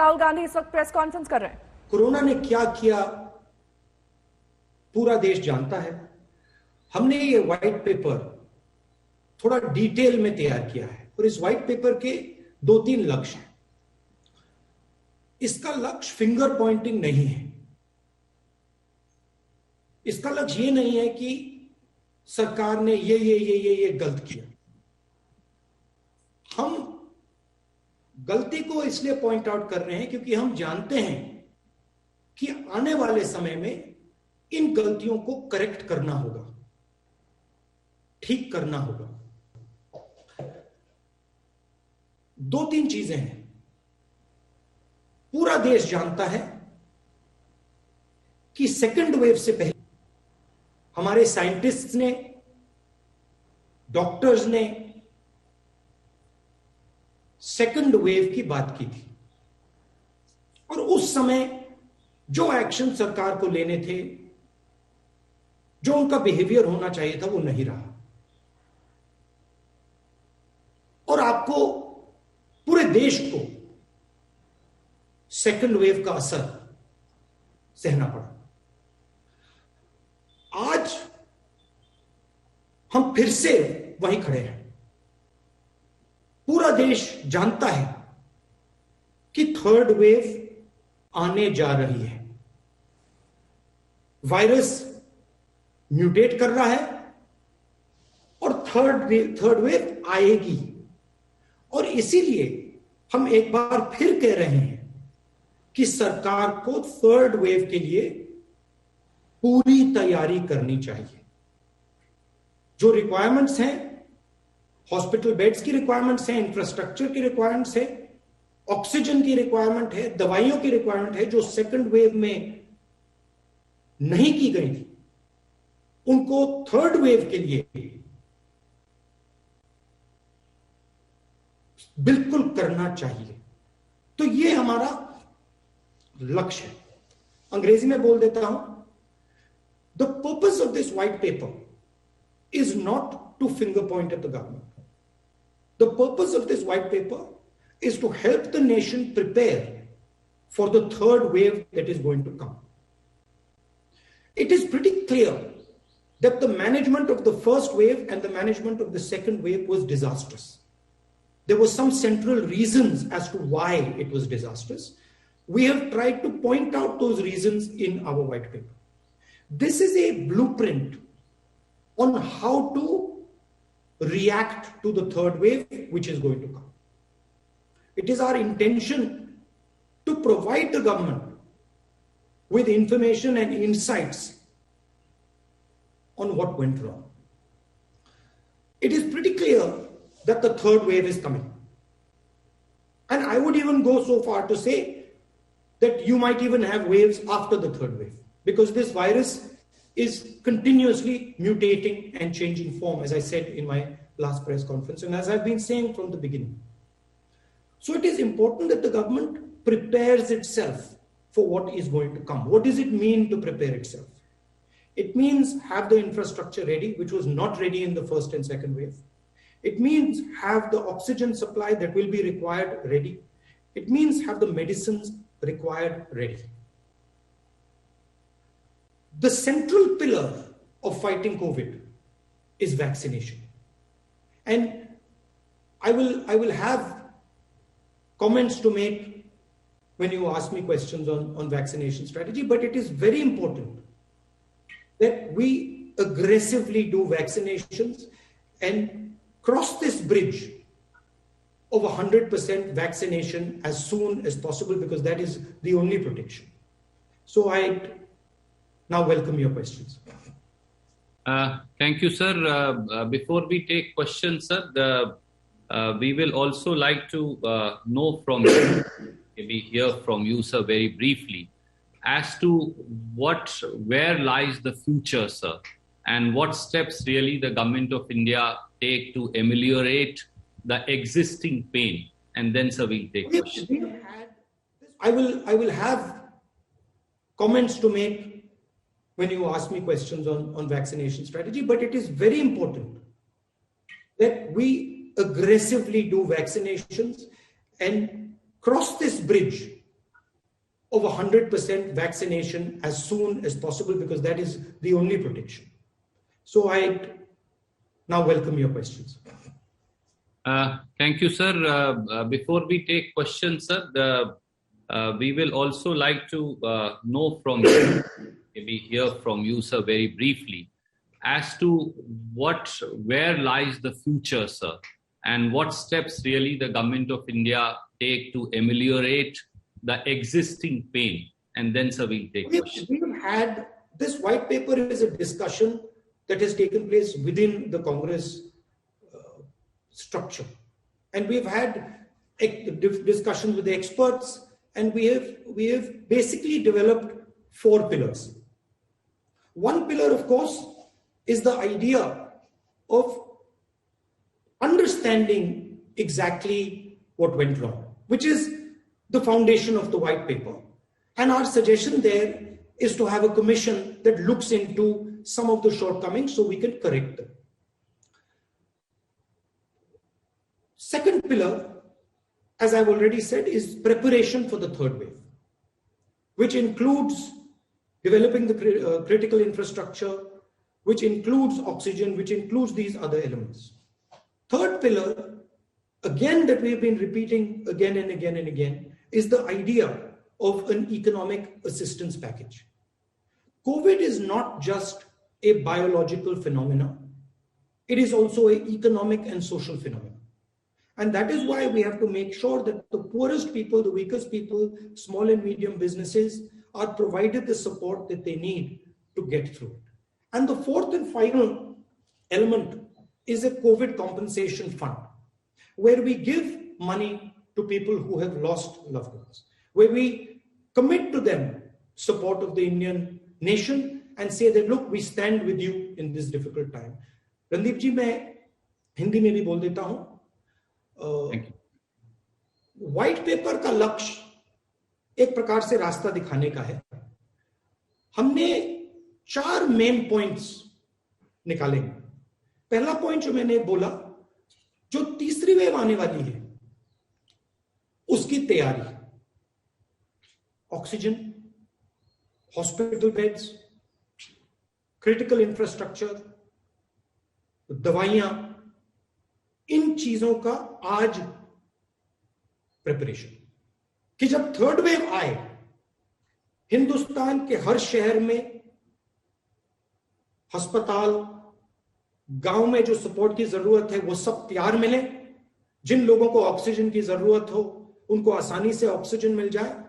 राहुल गांधी इस वक्त press conference कर रहे हैं। कोरोना ने क्या किया पूरा देश जानता है। हमने ये व्हाइट पेपर थोड़ा डिटेल में तैयार किया है और इस व्हाइट पेपर के 2-3 लक्ष्य हैं। इसका लक्ष्य फिंगर पॉइंटिंग नहीं है। इसका लक्ष्य ये नहीं है कि सरकार ने ये गलत किया। हम गलती को इसलिए पॉइंट आउट कर रहे हैं क्योंकि हम जानते हैं कि आने वाले समय में इन गलतियों को करेक्ट करना होगा, ठीक करना होगा। 2-3 चीजें हैं। पूरा देश जानता है कि सेकंड वेव से पहले हमारे साइंटिस्ट्स ने, डॉक्टर्स ने सेकंड वेव की बात की थी और उस समय जो एक्शन सरकार को लेने थे, जो उनका बिहेवियर होना चाहिए था, वो नहीं रहा और आपको, पूरे देश को सेकंड वेव का असर सहना पड़ा। आज हम फिर से वहीं खड़े हैं। पूरा देश जानता है कि थर्ड वेव आने जा रही है। वायरस म्यूटेट कर रहा है और थर्ड वेव आएगी और इसीलिए हम एक बार फिर कह रहे हैं कि सरकार को थर्ड वेव के लिए पूरी तैयारी करनी चाहिए। जो रिक्वायरमेंट्स हैं, हॉस्पिटल बेड्स की रिक्वायरमेंट्स हैं, इंफ्रास्ट्रक्चर की रिक्वायरमेंट्स है, ऑक्सीजन की रिक्वायरमेंट है, दवाइयों की रिक्वायरमेंट है, जो सेकंड वेव में नहीं की गई थी, उनको थर्ड वेव के लिए बिल्कुल करना चाहिए। तो ये हमारा लक्ष्य है। अंग्रेजी में बोल देता हूं, the purpose of this white paper is not to finger point at the government. The purpose of this white paper is to help the nation prepare for the third wave that is going to come. It is pretty clear that the management of the first wave and the management of the second wave was disastrous. There were some central reasons as to why it was disastrous. We have tried to point out those reasons in our white paper. This is a blueprint on how to react to the third wave which is going to come. It is our intention to provide the government with information and insights on what went wrong. It is pretty clear that the third wave is coming. And I would even go so far to say that you might even have waves after the third wave, because this virus is continuously mutating and changing form, as I said in my last press conference, and as I've been saying from the beginning. So it is important that the government prepares itself for what is going to come. What does it mean to prepare itself? It means have the infrastructure ready, which was not ready in the first and second wave. It means have the oxygen supply that will be required ready. It means have the medicines required ready. The central pillar of fighting COVID is vaccination. And I will have comments to make when you ask me questions on vaccination strategy, but it is very important that we aggressively do vaccinations and cross this bridge of 100% vaccination as soon as possible, because that is the only protection. So I now welcome your questions. Thank you, sir. Before we take questions, sir, we will also like to know from you, maybe hear from you, sir, very briefly, as to where lies the future, sir, and what steps really the government of India take to ameliorate the existing pain. And then, sir, we'll take questions. I will have comments to make when you ask me questions on vaccination strategy, but it is very important that we aggressively do vaccinations and cross this bridge of 100% vaccination as soon as possible, because that is the only protection. So I now welcome your questions. Thank you, sir. Before we take questions, sir, we will also like to know from you, maybe hear from you, sir, very briefly, as to where lies the future, sir, and what steps really the government of India take to ameliorate the existing pain. And then, sir, we'll take questions. We have had this white paper is a discussion that has taken place within the Congress structure, and we've had discussions with the experts, and we have basically developed 4 pillars. One pillar, of course, is the idea of understanding exactly what went wrong, which is the foundation of the white paper. And our suggestion there is to have a commission that looks into some of the shortcomings so we can correct them. Second pillar, as I've already said, is preparation for the third wave, which includes developing the critical infrastructure, which includes oxygen, which includes these other elements. Third pillar, again, that we've been repeating again and again and again, is the idea of an economic assistance package. COVID is not just a biological phenomenon. It is also an economic and social phenomenon. And that is why we have to make sure that the poorest people, the weakest people, small and medium businesses are provided the support that they need to get through it. And the fourth and final element is a COVID compensation fund, where we give money to people who have lost loved ones, where we commit to them support of the Indian nation and say that, look, we stand with you in this difficult time. Randeep ji, मैं हिंदी में भी बोल देता हूं. White paper का लक्ष्य एक प्रकार से रास्ता दिखाने का है. हमने 4 मेन पॉइंट्स निकालेंगे. पहला पॉइंट जो मैंने बोला, जो तीसरी वेव आने वाली है उसकी तैयारी, oxygen, hospital beds, critical infrastructure, दवाइयां, इन चीजों का आज प्रिपरेशन, कि जब थर्ड वेव आए हिंदुस्तान के हर शहर में अस्पताल, गांव में जो सपोर्ट की जरूरत है वो सब तैयार मिले. जिन लोगों को ऑक्सीजन की जरूरत हो उनको आसानी से ऑक्सीजन मिल जाए,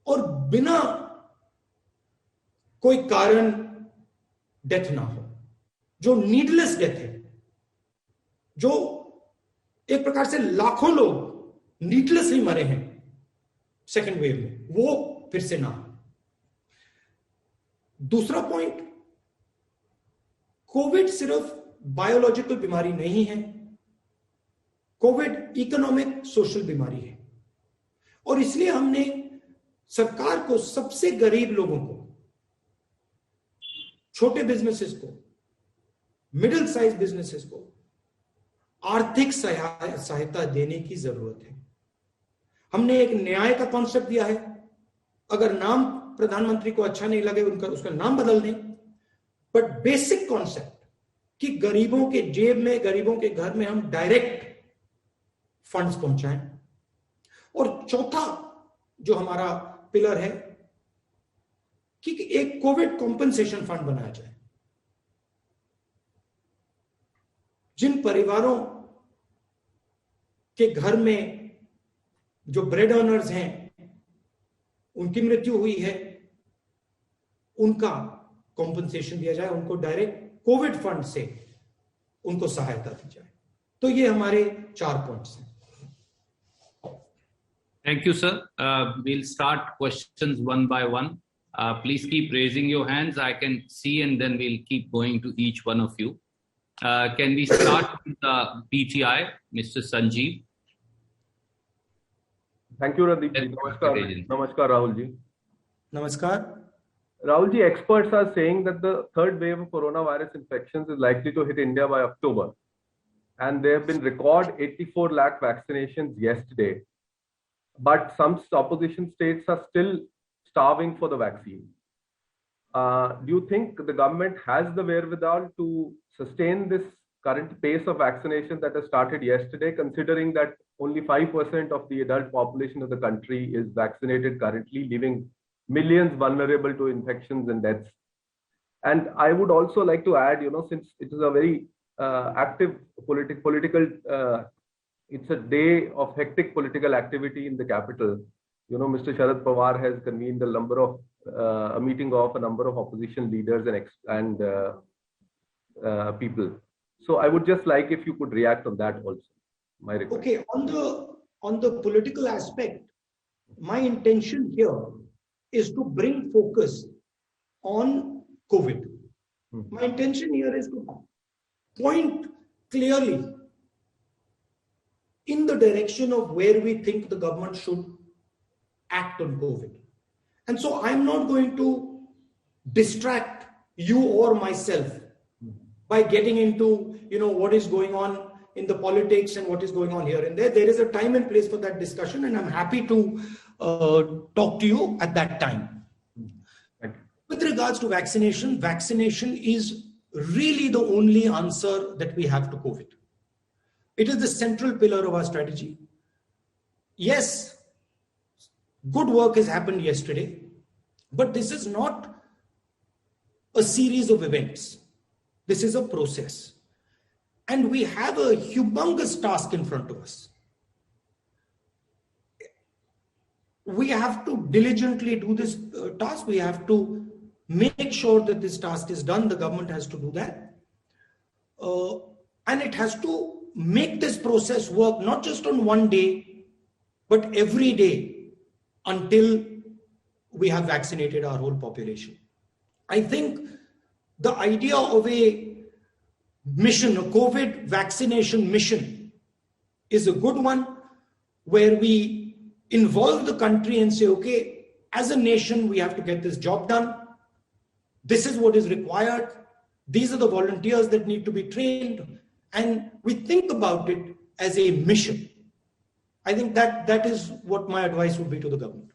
और बिना कोई कारण डेथ ना हो. जो नीडलेस डेथ है, जो एक प्रकार से लाखों लोग नीडलेस ही मरे हैं सेकेंड वेव में, वो फिर से ना हो. दूसरा पॉइंट, कोविड सिर्फ बायोलॉजिकल बीमारी नहीं है, कोविड इकोनॉमिक सोशल बीमारी है. और इसलिए हमने सरकार को सबसे गरीब लोगों को, छोटे बिजनेसेस को, मिडिल साइज बिजनेसेस को आर्थिक सहायता देने की जरूरत है. हमने एक न्याय का कॉन्सेप्ट दिया है. अगर नाम प्रधानमंत्री को अच्छा नहीं लगे उसका नाम बदल दें, बट बेसिक कॉन्सेप्ट कि गरीबों के जेब में, गरीबों के घर में हम डायरेक्ट फंड्स पहुंचाएं. और चौथा जो हमारा पिलर है कि एक कोविड कॉम्पेंसेशन फंड बनाया जाए. जिन परिवारों के घर में जो ब्रेड अर्नर्स हैं, उनकी मृत्यु हुई है, उनका कॉम्पेंसेशन दिया जाए, उनको डायरेक्ट कोविड फंड से उनको सहायता दी जाए. तो ये हमारे 4 पॉइंट्स हैं. Thank you, sir. We'll start questions one by one. Please keep raising your hands. I can see, and then we'll keep going to each one of you. Can we start with PTI, Mr. Sanjeev? Thank you, Randeep ji. Namaskar, Rahul ji. Namaskar. Rahul ji, experts are saying that the third wave of coronavirus infections is likely to hit India by October. And there have been record 84 lakh vaccinations yesterday. but some opposition states are still starving for the vaccine. Do you think the government has the wherewithal to sustain this current pace of vaccination that has started yesterday, considering that only 5% of the adult population of the country is vaccinated currently, leaving millions vulnerable to infections and deaths? And I would also like to add, since it is a very active political, it's a day of hectic political activity in the capital. Mr. Sharad Pawar has convened a meeting of a number of opposition leaders and people. So I would just like if you could react on that also. My request. Okay, on the political aspect, my intention here is to bring focus on COVID. My intention here is to point clearly in the direction of where we think the government should act on COVID. And so I'm not going to distract you or myself by getting into, what is going on in the politics and what is going on here and there. There is a time and place for that discussion, and I'm happy to talk to you at that time. With regards to vaccination, vaccination is really the only answer that we have to COVID. It is the central pillar of our strategy. Yes, good work has happened yesterday, but this is not a series of events. This is a process. And we have a humongous task in front of us. We have to diligently do this task. We have to make sure that this task is done. The government has to do that. And it has to make this process work, not just on one day, but every day until we have vaccinated our whole population. I think the idea of a mission, a COVID vaccination mission, is a good one, where we involve the country and say, okay, as a nation, we have to get this job done. This is what is required. These are the volunteers that need to be trained. And we think about it as a mission. I think that is what my advice would be to the government.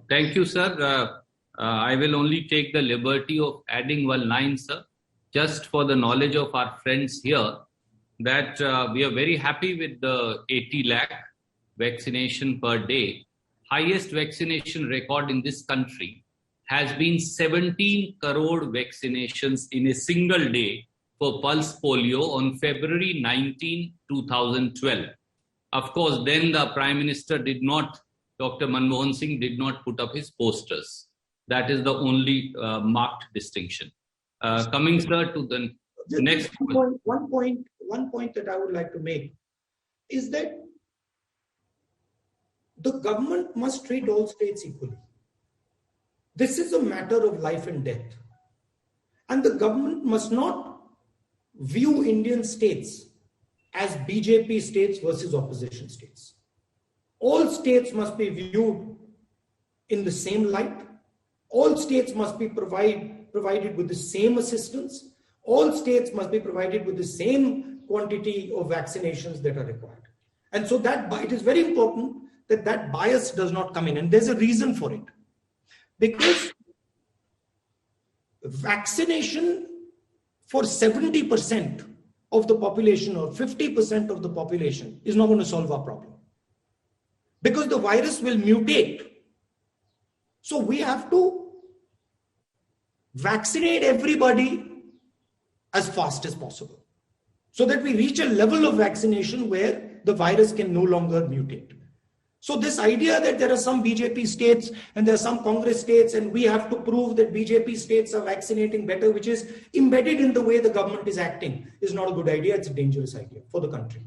Thank you, sir. I will only take the liberty of adding one line, sir, just for the knowledge of our friends here, that we are very happy with the 80 lakh vaccination per day. Highest vaccination record in this country has been 17 crore vaccinations in a single day for pulse polio on February 19, 2012. Of course, then the Prime Minister Dr. Manmohan Singh did not put up his posters. That is the only marked distinction. Coming, sir, to the next point. One point that I would like to make is that the government must treat all states equally. This is a matter of life and death. And the government must not view Indian states as BJP states versus opposition states. All states must be viewed in the same light. All states must be provided with the same assistance. All states must be provided with the same quantity of vaccinations that are required. And so it is very important that bias does not come in. And there's a reason for it. Because vaccination for 70% of the population or 50% of the population is not going to solve our problem. Because the virus will mutate. So we have to vaccinate everybody as fast as possible, so that we reach a level of vaccination where the virus can no longer mutate. So this idea that there are some BJP states and there are some Congress states and we have to prove that BJP states are vaccinating better, which is embedded in the way the government is acting, is not a good idea. It's a dangerous idea for the country.